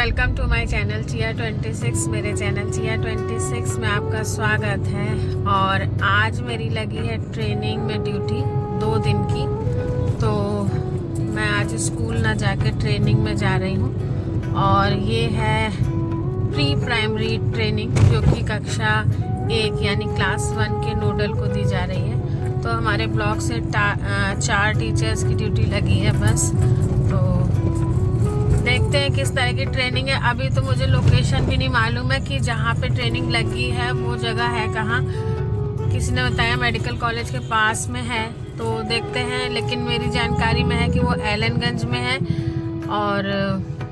Welcome to my channel चिया 26। मेरे channel चिया 26 में आपका स्वागत है। और आज मेरी लगी है ट्रेनिंग में ड्यूटी 2 दिन की, तो मैं आज स्कूल ना जाके ट्रेनिंग में जा रही हूँ। और ये है प्री प्राइमरी ट्रेनिंग जो कि कक्षा 1 यानी क्लास 1 के नोडल को दी जा रही है। तो हमारे ब्लॉक से 4 टीचर्स की ड्यूटी लगी है बस। तो देखते हैं किस तरह की ट्रेनिंग है। अभी तो मुझे लोकेशन भी नहीं मालूम है कि जहाँ पे ट्रेनिंग लगी है वो जगह है कहाँ। किसी ने बताया मेडिकल कॉलेज के पास में है, तो देखते हैं। लेकिन मेरी जानकारी में है कि वो एलनगंज में है। और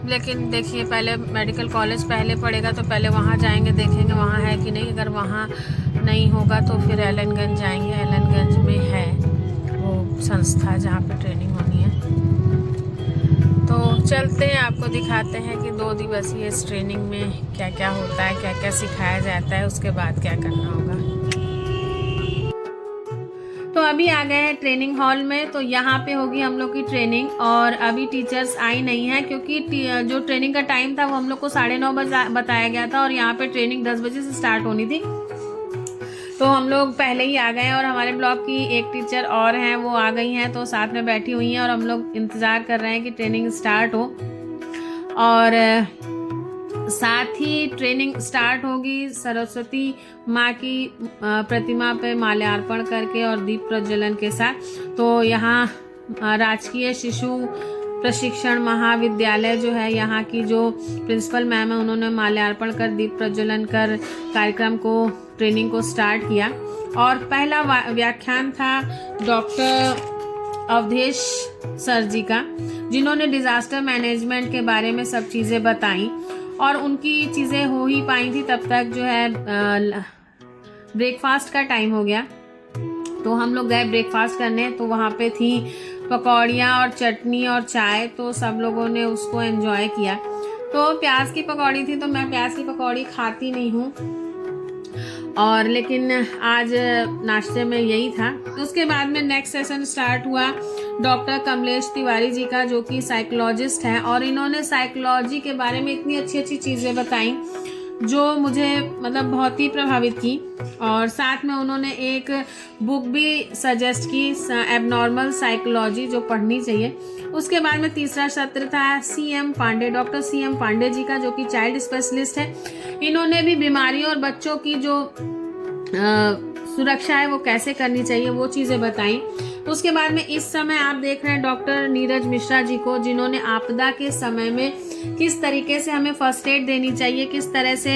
लेकिन देखिए, पहले मेडिकल कॉलेज पहले पड़ेगा तो पहले वहाँ जाएंगे, देखेंगे वहाँ है कि नहीं। अगर वहाँ नहीं होगा तो फिर एलनगंज जाएंगे। एलनगंज में है वो संस्था जहाँ पे ट्रेनिंग होनी है। तो चलते हैं, आपको दिखाते हैं कि 2 दिवसीय इस ट्रेनिंग में क्या क्या होता है, क्या क्या सिखाया जाता है, उसके बाद क्या करना होगा। तो अभी आ गए हैं ट्रेनिंग हॉल में। तो यहाँ पे होगी हम लोग की ट्रेनिंग। और अभी टीचर्स आई नहीं है क्योंकि जो ट्रेनिंग का टाइम था वो हम लोग को 9:30 बजे बताया गया था और यहाँ पे ट्रेनिंग 10 बजे से स्टार्ट होनी थी। तो हम लोग पहले ही आ गए हैं। और हमारे ब्लॉक की एक टीचर और हैं, वो आ गई हैं, तो साथ में बैठी हुई हैं और हम लोग इंतज़ार कर रहे हैं कि ट्रेनिंग स्टार्ट हो। और साथ ही ट्रेनिंग स्टार्ट होगी सरस्वती माँ की प्रतिमा पे माल्यार्पण करके और दीप प्रज्वलन के साथ। तो यहाँ राजकीय शिशु प्रशिक्षण महाविद्यालय जो है, यहाँ की जो प्रिंसिपल मैम है, उन्होंने माल्यार्पण कर दीप प्रज्वलन कर कार्यक्रम को ट्रेनिंग को स्टार्ट किया। और पहला व्याख्यान था डॉक्टर अवधेश सर जी का, जिन्होंने डिजास्टर मैनेजमेंट के बारे में सब चीज़ें बताई। और उनकी चीज़ें हो ही पाई थी तब तक जो है ब्रेकफास्ट का टाइम हो गया। तो हम लोग गए ब्रेकफास्ट करने। तो वहाँ पे थी पकौड़ियाँ और चटनी और चाय, तो सब लोगों ने उसको एंजॉय किया। तो प्याज की पकौड़ी थी, तो मैं प्याज की पकौड़ी खाती नहीं हूँ, और लेकिन आज नाश्ते में यही था। उसके बाद में नेक्स्ट सेशन स्टार्ट हुआ डॉक्टर कमलेश तिवारी जी का, जो कि साइकोलॉजिस्ट हैं। और इन्होंने साइकोलॉजी के बारे में इतनी अच्छी अच्छी चीज़ें बताई जो मुझे मतलब बहुत ही प्रभावित की। और साथ में उन्होंने एक बुक भी सजेस्ट की, एबनॉर्मल साइकोलॉजी, जो पढ़नी चाहिए। उसके बाद में तीसरा सत्र था CM Pandey, doctor CM Pandey ji का, जो कि चाइल्ड स्पेशलिस्ट है। इन्होंने भी बीमारियों और बच्चों की जो सुरक्षा है वो कैसे करनी चाहिए, वो चीज़ें बताई। उसके बाद में इस समय आप देख रहे हैं डॉक्टर नीरज मिश्रा जी को, जिन्होंने आपदा के समय में किस तरीके से हमें फर्स्ट एड देनी चाहिए, किस तरह से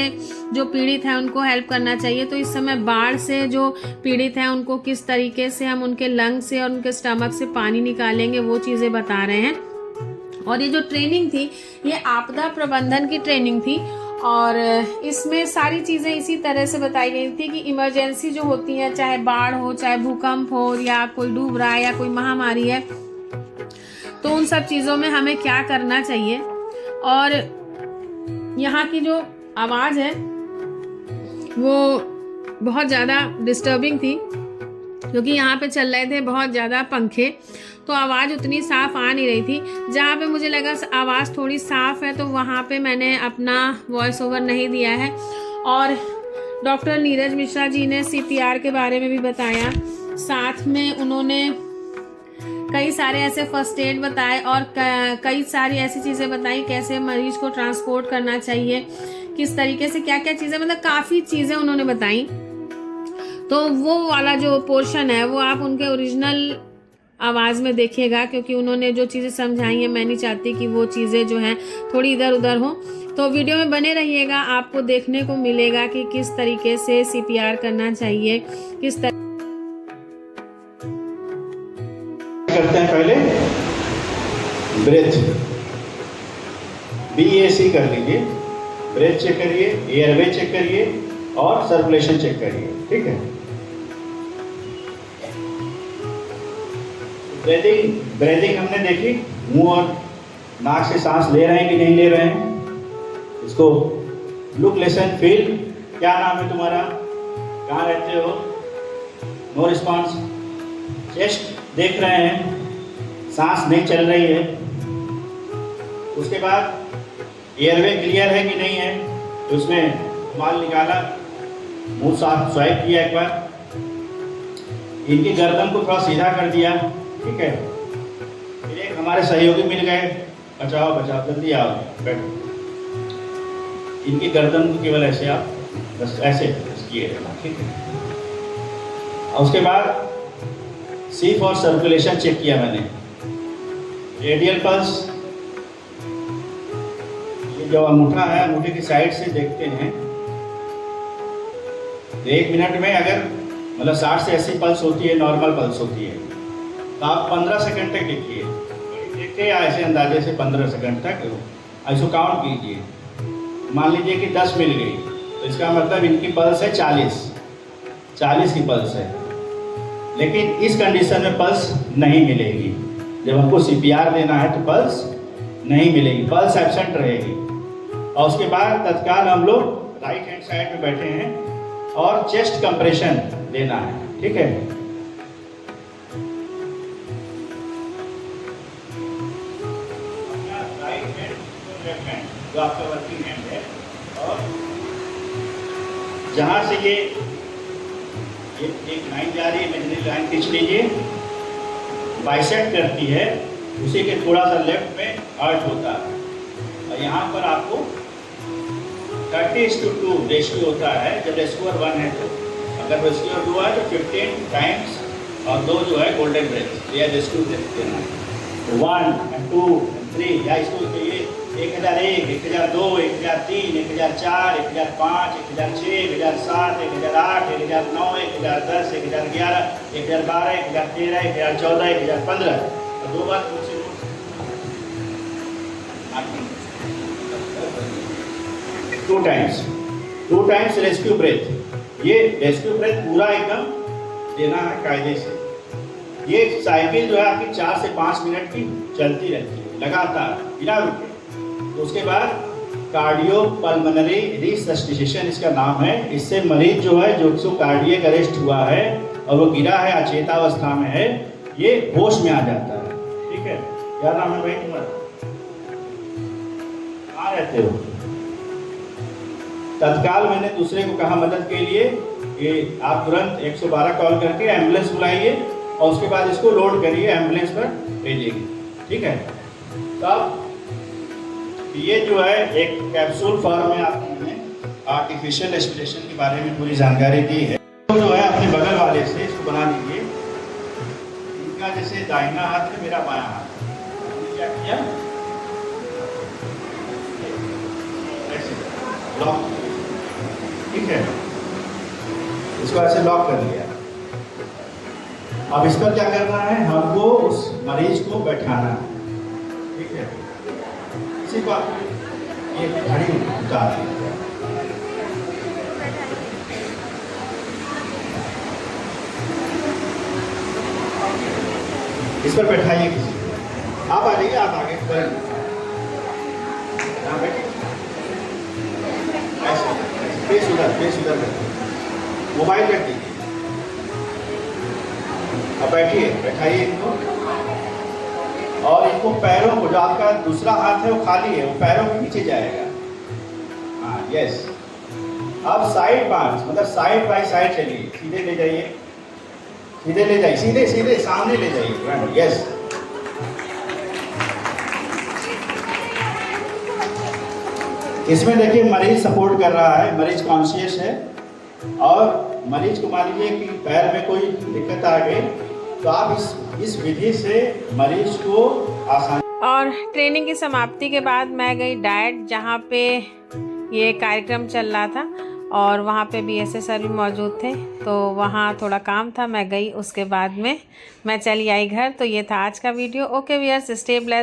जो पीड़ित है उनको हेल्प करना चाहिए। तो इस समय बाढ़ से जो पीड़ित हैं उनको किस तरीके से हम उनके लंग से और उनके स्टमक से पानी निकालेंगे, वो चीज़ें बता रहे हैं। और ये जो ट्रेनिंग थी ये आपदा प्रबंधन की ट्रेनिंग थी। और इसमें सारी चीज़ें इसी तरह से बताई गई थी कि इमरजेंसी जो होती है, चाहे बाढ़ हो, चाहे भूकंप हो, या कोई डूब रहा है, या कोई महामारी है, तो उन सब चीज़ों में हमें क्या करना चाहिए। और यहाँ की जो आवाज़ है वो बहुत ज़्यादा डिस्टर्बिंग थी, क्योंकि यहाँ पे चल रहे थे बहुत ज़्यादा पंखे, तो आवाज़ उतनी साफ़ आ नहीं रही थी। जहाँ पे मुझे लगा आवाज़ थोड़ी साफ़ है तो वहाँ पे मैंने अपना वॉइस ओवर नहीं दिया है। और डॉक्टर नीरज मिश्रा जी ने CPR के बारे में भी बताया। साथ में उन्होंने कई सारे ऐसे फर्स्ट एड बताए और कई सारी ऐसी चीज़ें बताई, कैसे मरीज को ट्रांसपोर्ट करना चाहिए, किस तरीके से क्या क्या चीज़ें, मतलब काफ़ी चीज़ें उन्होंने बताई। तो वो वाला जो पोर्शन है वो आप उनके ओरिजिनल आवाज़ में देखिएगा, क्योंकि उन्होंने जो चीज़ें समझाई हैं मैं नहीं चाहती कि वो चीज़ें जो हैं थोड़ी इधर उधर हो। तो वीडियो में बने रहिएगा, आपको देखने को मिलेगा कि किस तरीके से CPR करना चाहिए, किस तरह करते हैं। पहले ब्रेथ BAC कर लीजिए, ब्रेथ चेक करिए, एयरवे चेक करिए और सर्कुलेशन चेक करिए, ठीक है। ब्रीदिंग हमने देखी, मुंह और नाक से सांस ले रहे हैं कि नहीं ले रहे हैं, इसको लुक, लिसन, फील। क्या नाम है तुम्हारा, कहाँ रहते हो, नो रिस्पॉन्स। चेस्ट देख रहे हैं, सांस नहीं चल रही है। उसके बाद एयरवे क्लियर है कि नहीं है, तो उसमें माल निकाला, मुंह साफ स्वाइप किया एक बार, इनकी गर्दन को थोड़ा सीधा कर दिया, ठीक है। फिर एक हमारे सहयोगी मिल गए, बचाओ बचाओ जल्दी आओ बैठो। इनकी गर्दन को केवल ऐसे आप बस ऐसे किए रहना, ठीक है। और उसके बाद सीफ और सर्कुलेशन चेक किया मैंने, रेडियल पल्स, ये जो अंगूठा है अंगूठे की साइड से देखते हैं तो 1 मिनट में अगर मतलब 60 से 80 पल्स होती है, नॉर्मल पल्स होती है, तो आप 15 सेकंड तक देखिए, देखते या ऐसे अंदाजे से 15 सेकंड तक ऐसे काउंट कीजिए। मान लीजिए कि 10 मिल गई, तो इसका मतलब इनकी पल्स है 40 की पल्स है। लेकिन इस कंडीशन में पल्स नहीं मिलेगी, जब हमको CPR देना है तो पल्स नहीं मिलेगी, पल्स एब्सेंट रहेगी। और उसके बाद तत्काल हम लोग राइट हैंड साइड में बैठे हैं और चेस्ट कंप्रेशन देना है, ठीक है। राइट हैंड लेफ्ट हैंड जो आपका वर्किंग हैंड है, और जहां से ये एक लाइन जा रही है, इमेजिनरी लाइन खींच लीजिए, बाइसेक्ट करती है, उसी के थोड़ा सा लेफ्ट में हार्ट होता है, और यहाँ पर आपको 30:2 रेशियो होता है। जब रेशियो 1 है तो, अगर रेशियो 2 है तो 15 टाइम्स, और 2 जो है गोल्डन ब्रेथ या रेशियो देना है। तो 1 and 2 and 3, या इसको ये 1001, 1002, 1003, 1004, 1005, 1006, 1007, 1008, 1009, 1010, 1011, 1012, 1013, 1014, 1015, तो 2 बार मुझसे 2 टाइम्स रेस्क्यू ब्रेथ। ये रेस्क्यू ब्रेथ पूरा एकदम देना है कायदे से। ये साइकिल जो है आपकी 4 से 5 मिनट की चलती रहती है लगातार बिना रुके। तो उसके बाद कार्डियो पल्मोनरी रिसस्टिटेशन इसका नाम है। इससे मरीज जो है जो कार्डियक अरेस्ट हुआ है और वो गिरा है, अचेतावस्था में है, ये होश में आ जाता है, ठीक है। क्या नाम है भाई तुम्हारा, कहाँ रहते हो? तत्काल मैंने दूसरे को कहा मदद के लिए कि आप तुरंत 112 कॉल करके एम्बुलेंस बुलाइए और उसके बाद इसको लोड करिए, एम्बुलेंस पर भेजिए, ठीक है। तब ये जो है एक कैप्सूल फॉर्म में आपको मैंने आर्टिफिशियल रेस्पिरेशन के बारे में पूरी जानकारी दी है। तो जो है अपने बगल वाले से इसको बना लीजिए। इनका जैसे दाहिना हाथ है, मेरा बायां हाथ है, क्या किया, ऐसे लॉक, ठीक है, इसको ऐसे लॉक कर लिया। अब इस पर क्या करना है, हमको उस मरीज को बैठाना है, ठीक है। इसी को आप ये घड़ी उतार दीजिए। इस पर बैठाइए किसी को, आप आ जाइए, आप आगे करें, फेस उधर मोबाइल रख दीजिए। अब बैठाइए इनको, और इनको पैरों को, जो आपका दूसरा हाथ है वो खाली है, वो पैरों के नीचे जाएगा। हाँ यस। अब साइड पार्ट मतलब साइड बाय साइड चलिए, सीधे ले जाइए, सीधे ले जाइए, सीधे सीधे सामने ले जाइए, यस। इसमें देखिए मरीज सपोर्ट कर रहा है, मरीज कॉन्शियस है, और मरीज को मान लीजिए कि पैर में कोई दिक्कत आ गई तो आप इस विधि से मरीज को आसान। और ट्रेनिंग की समाप्ति के बाद मैं गई डाइट, जहाँ पे ये कार्यक्रम चल रहा था और वहाँ पे BSA सर भी मौजूद थे, तो वहाँ थोड़ा काम था, मैं गई। उसके बाद में मैं चली आई घर। तो ये था आज का video. Okay viewers, stay blessed.